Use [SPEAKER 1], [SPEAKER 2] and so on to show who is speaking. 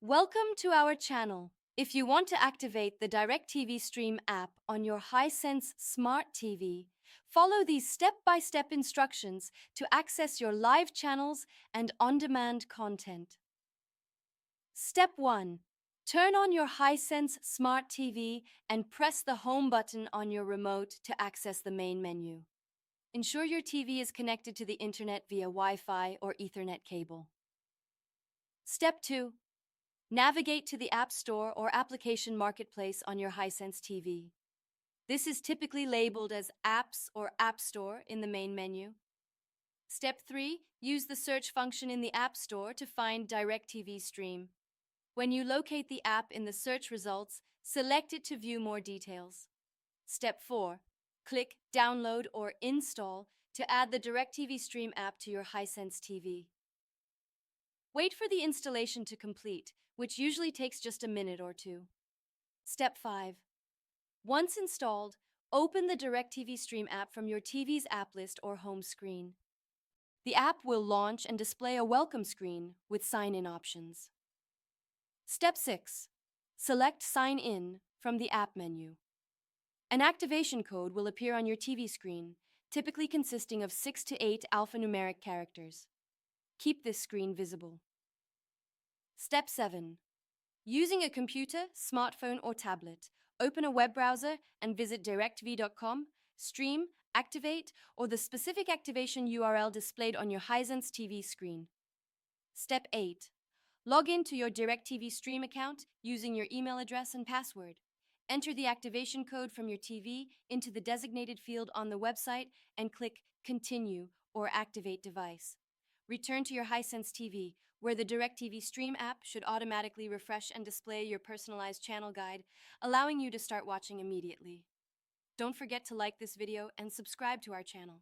[SPEAKER 1] Welcome to our channel. If you want to activate the DirecTV Stream app on your Hisense Smart TV, follow these step-by-step instructions to access your live channels and on-demand content. Step 1. Turn on your Hisense Smart TV and press the home button on your remote to access the main menu. Ensure your TV is connected to the internet via Wi-Fi or Ethernet cable. Step 2. Navigate to the App Store or Application Marketplace on your Hisense TV. This is typically labeled as Apps or App Store in the main menu. Step 3. Use the search function in the App Store to find DirecTV Stream. When you locate the app in the search results, select it to view more details. Step 4. Click Download or Install to add the DirecTV Stream app to your Hisense TV. Wait for the installation to complete, which usually takes just a minute or two. Step 5. Once installed, open the DirecTV Stream app from your TV's app list or home screen. The app will launch and display a welcome screen with sign-in options. Step 6. Select Sign In from the app menu. An activation code will appear on your TV screen, typically consisting of 6 to 8 alphanumeric characters. Keep this screen visible. Step 7. Using a computer, smartphone, or tablet, open a web browser and visit directv.com, stream, activate, or the specific activation URL displayed on your Hisense TV screen. Step 8. Log in to your DirecTV Stream account using your email address and password. Enter the activation code from your TV into the designated field on the website and click Continue or Activate Device. Return to your Hisense TV, where the DirecTV Stream app should automatically refresh and display your personalized channel guide, allowing you to start watching immediately. Don't forget to like this video and subscribe to our channel.